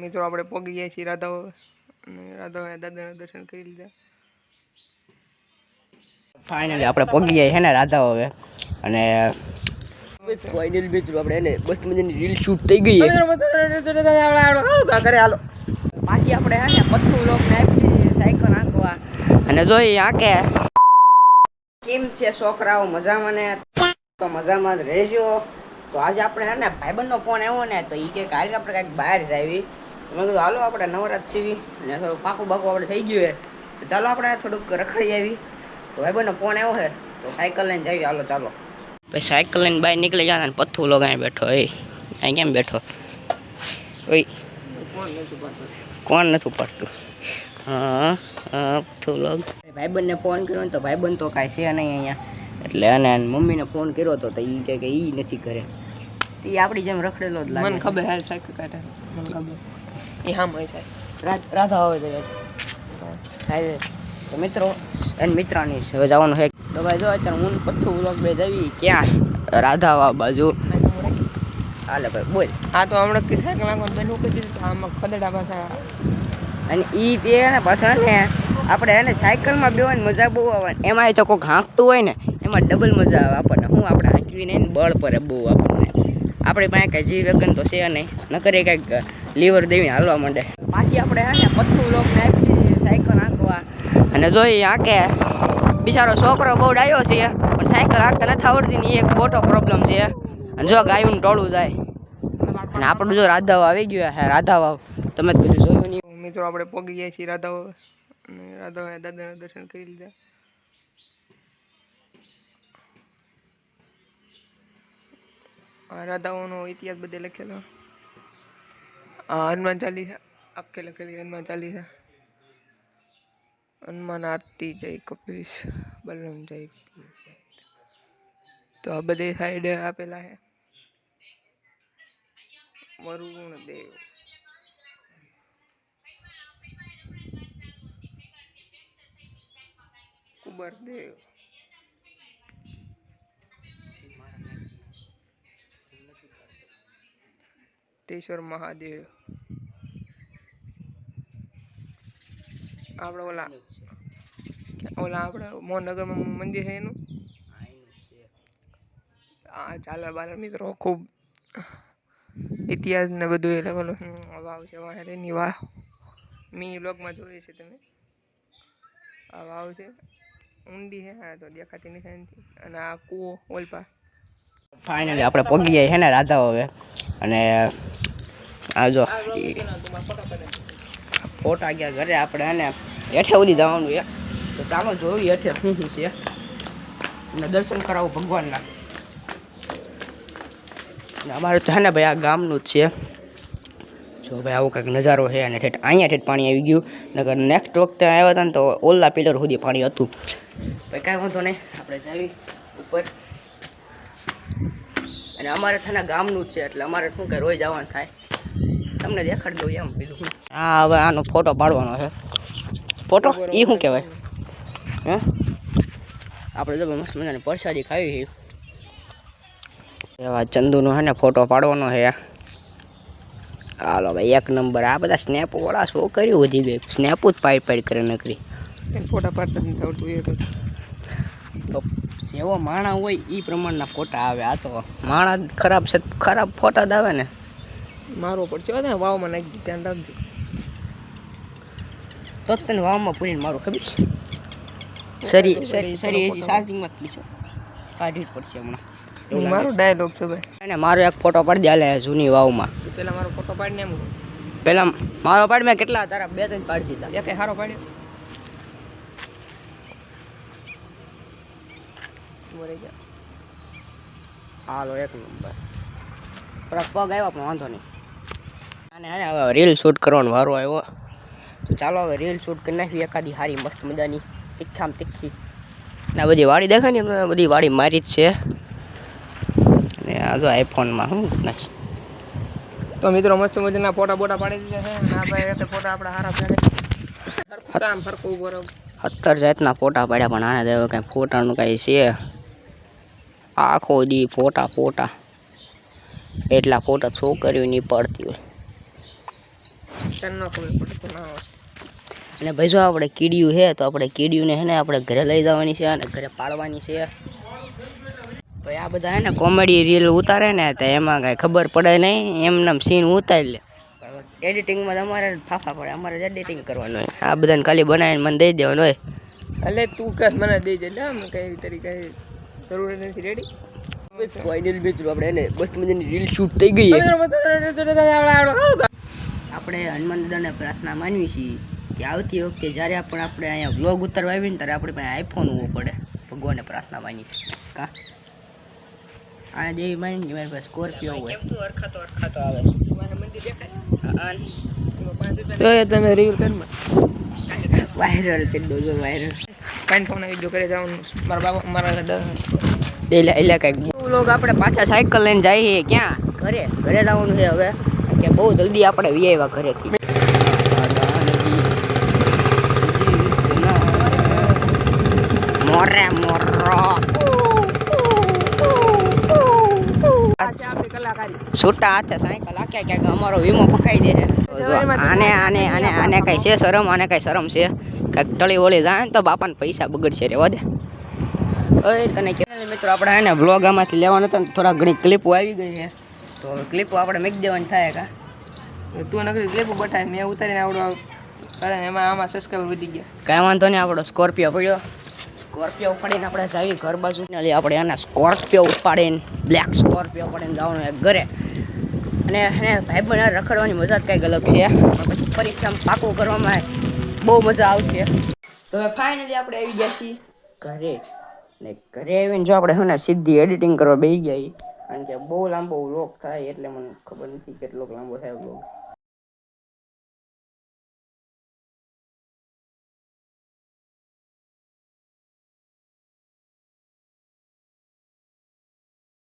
મિત્રો આપણે પોગી ગયા છીએ રાધાઓ અને રાધાએ દાદાના દર્શન કરી લીધા. ફાઇનલી આપણે પોગી ગયા છે ને રાધાઓ હવે. અને ફાઇનલ મિત્રો આપણે એને મસ્ત મજાની રીલ શૂટ થઈ ગઈ છે. ઘરે હાલો પાછી આપણે હે ને પથ્થુ લોકને આપી સાયકલ આંકવા અને જોઈ આંકે કેમ છે છોકરાઓ મજામાં ને તો મજામાં જ રહેજો. તો આજે આપણે હે ને ભાઈબંધનો ફોન આવ્યો ને તો એ કે કાલે આપણે કાંઈક બહાર જ આવી. મેં કીધું હાલો આપણે નવરાત છીએ અને થોડુંક પાકું બાકું આપણે થઈ ગયું છે ચાલો આપણે થોડુંક રખડી આવી. તો ભાઈબંધનો ફોન આવ્યો છે તો સાયકલ લઈને જઈએ. હાલો ચાલો ભાઈ સાયકલ લઈને બહાર નીકળી જાય ને પથ્થુ લોક અહીં બેઠો અહીં કેમ બેઠો ઓય કોણ નથી પડતું. હા પથ્થુ લોક ભાઈબંધને ફોન કર્યો ને તો ભાઈબંધ તો કાંઈ છે નહીં અહીંયા એટલે અને મમ્મીને ફોન કર્યો હતો તો એ કહે કે એ નથી કરે. એ આપણી જેમ રખડેલો જ લાગે. મને ખબર હાલ સાયકલ કાઢે મને ખબર એ હામ હોય છે રાધા આવે છે થાય તો મિત્રો એને મિત્રાની હવે જવાનું છે તો ભાઈ જો અત્યારે હું પથ્થુ વ્લોગ બે જવી ક્યાં રાધાવા બાજુ હાલે ભાઈ બોલ. આ તો હમણાં કે સાયકલ આગળ બનવું કરી દીધું તો આમાં ખદડા પાછા અને એ તે ને પાછળ ને આપણે એને સાયકલમાં બેવાની મજા બહુ આવે એમાં તો કોઈક હાંકતું હોય ને એમાં ડબલ મજા આવે આપણને. હું આપણે હાંકવીને એને બળ પડે બહુ આપણને. આપણી પાસે કાંઈ જીવ વેગન તો છે નહીં ન કરીએ કાંઈક લીવર દેવીને હાલવા માંડે. પાછી આપણે હે ને પથ્થુ લોકને આપી સાયકલ આંકવા અને જોઈ આંકે બિચારો છોકરો બહુ ડાયો છે પણ સાયકલ આંકતા નથી આવડતી ને એ એક મોટો પ્રોબ્લેમ છે. અને જો ગાયું ટોળું જાય અને આપણું જો રાધાવાવ આવી ગયું હે રાધાવાવ તમે બધું જોયું નહીં. મિત્રો આપણે પોગી ગયા છીએ રાધાઓ અને રાધાએ દાદાના દર્શન કરી લીધા. રાધાઓનો ઇતિહાસ બધે લખેલો. હનુમાન ચાલીસા આખે લખેલી હનુમાન ચાલીસા. હનુમાન આરતી જય કપીશ બલરામ જય. તો આ બધી સાઈડ આપેલા છે. વરુણ દેવ કુબરદેવ તેશ્વર મહાદેવ આપણે ઓલા આપણે મોહનગરમાં મંદિર છે એનું આ ચાલર બાલર મિત્રો ખૂબ ઇતિહાસ ને બધું એ લખેલું. વાવ છે વાહેરની વાહ મી બ્લોગમાં જોઈએ છે તમે. આ વાવ છે ઊંડી છે હા તો દેખાતી નથી. અને આ કૂવો ઓલપા. ફાઇનલી આપણે પહોંચી જાય છે ને રાધાઓ હવે. અને આ જો ફોટા ગયા ઘરે આપણે એને હેઠે સુધી જવાનું છે તો ચાલો જોયું હેઠે શું શું છે અને દર્શન કરાવું ભગવાનના. અને અમારે તો હે ને ભાઈ આ ગામનું જ છે. જો ભાઈ આવો કંઈક નજારો છે અને ઠેઠ અહીંયા ઠેઠ પાણી આવી ગયું. નકર નેક્સ્ટ વખતે આવ્યા હતા ને તો ઓલા પિલર સુધી પાણી હતું. ભાઈ કાંઈ વાંધો નહીં આપણે જઈએ ઉપર. અને અમારે છે ગામનું જ છે એટલે અમારે શું કે રોજ આવવાનું થાય. તમને દેખાડી દઉં એમ બીજું. હા હવે આનો ફોટો પાડવાનો છે. ફોટો એ શું કહેવાય હે આપણે જો મસ્ત મજાની પ્રસાદી ખાવી છે એવા ચંદુનો છે ને ફોટો પાડવાનો છે. હાલો ભાઈ એક નંબર. આ બધા સ્નેપ વાળા છોકરીઓ વધી ગઈ સ્નેપ જ પાડ કરે નકરી ફોટા પાડતા નથી આવડતું એ તો જેવો માણા હોય એ પ્રમાણના ફોટા આવે. આ તો માણા ખરાબ છે ખરાબ ફોટા જ આવે ને. મારવો પડશે ને વાવમાં નાખી ધ્યાન રાખજો તો તને વાવમાં પૂરીને મારું ખબર છે. સરી ચાર્જિંગમાં જ પીછો કાઢવી જ પડશે હમણાં. મારો ડાયલોગ છે ભાઈ. અને મારો એક ફોટો પાડી દે હાલે જૂની વાવમાં. પેલા મારો ફોટો પાડીને એમ પેલા મારો પાડ મેં કેટલા તારા 2-3 પાડી દીધા. એક સારો પાડ્યો હાલો એક નંબર. થોડાક પગ આવ્યા પણ વાંધો નહીં. અને હવે રીલ શૂટ કરવાનો વારો આવ્યો તો ચાલો હવે રીલ શૂટ કરી નાખી એકાદી સારી મસ્ત મજાની તીખામ તીખી. ને બધી વાડી દેખાય ને બધી વાડી મારી જ છે. અને આ જો આઈફોનમાં શું નાખી તો મિત્રો મસ્ત મજાના ફોટા બોટા પાડી દીધા છે. આ ભાઈ એટલે ફોટા આપણા સારા છે કામ ફરકું બરોબર 70 જાતના ફોટા પાડ્યા પણ આને દેવો કંઈ ફોટાનું કાંઈ છે આખો દી ફોટા એટલા ફોટા છોકરીઓ નહીં પડતી હોય. તને ન ખબર પડે તો ના આવે. અને ભાઈ જો આપણે કીડિયું છે તો આપણે કીડિયુંને છે ને આપણે ઘરે લઈ જવાની છે અને ઘરે પાળવાની છે. ભાઈ આ બધા છે ને કોમેડી રીલ ઉતારે ને તો એમાં કાંઈ ખબર પડે નહીં, એમને સીન ઉતારી લે. એડિટિંગમાં તમારે ફાફા પડે, અમારે જ એડિટિંગ કરવાનું હોય. આ બધાને ખાલી બનાવીને મને દઈ દેવાનું હોય. એટલે તું કર મને દઈ દે એટલે આમ કઈ તરીકે જરૂર નથી. રેડી ફાઇનલ મિત્રો આપણે એને મસ્ત મજાની રીલ શૂટ થઈ ગઈ. આપણે હનુમાન દાદાને પ્રાર્થના માનવી છીએ કે આવતી વખતે જ્યારે પણ આપણે અહીંયા વ્લોગ ઉતારવા આવીને ત્યારે આપણે પાસે આઈફોન હોવો પડે. ભગવાનને પ્રાર્થના માની છે કા આ જેવી માની મારી પાસે સ્કોર્પિયો હોય. અરખાતો આવે છે. તમે રીલ કરમાં વાયરલ કરી દો જો વાયરલ. કાંઈ ફોન વિડીયો કરી જવાનું મારા બાબા મારા એટલે કંઈક લોક આપણે પાછા સાયકલ લઈને જઈએ ક્યાં ઘરે જવાનું છે હવે કે બહુ જલ્દી આપણે વી આવ્યા ઘરેથી. મોરે મોરો છૂટા હાથે સાયકલ આખે ક્યાંક અમારો વીમો પકાઈ દે છે. આને કઈ છે શરમ, આને કઈ શરમ છે કાંઈક ટળી વળી જાય ને તો બાપાને પૈસા બગડશે રે વધે. ઓય તને કે મિત્રો આપણે હે ને વ્લોગ આમાંથી લેવાનો હતો ને થોડા ઘણી ક્લિપો આવી ગઈ છે તો હવે ક્લિપો આપણે મૂકી દેવાની થાય કા. તું નકરી ક્લિપો બતાય મેં ઉતારીને આવડો અરે એમાં આમાં સબસ્ક્રાઈબર વધી ગયા. કાંઈ વાંધો નહીં, આપણો સ્કોર્પિયો પડ્યો. સ્કોર્પિયો ઉપાડીને આપણે જાવી ઘર બાજુ ને આપણે એના સ્કોર્પિયો ઉપાડીને બ્લેક સ્કોર્પિયો ઉપાડીને જવાનું એક ઘરે. અને એને ભાઈ બને રખડવાની મજા જ કંઈક અલગ છે. પછી પરીક્ષામાં પાકું કરવામાં બહુ મજા આવશે. તો હવે ફાઇનલી આપણે આવી ગયા છીએ ઘરે. ને ઘરે આવીને જો આપણે છે ને સીધી એડિટિંગ કરવા બેસી ગયા. કારણ કે બહુ લાંબો વ્લોગ થાય એટલે મને ખબર નથી કેટલોક લાંબો થાય વ્લોગ.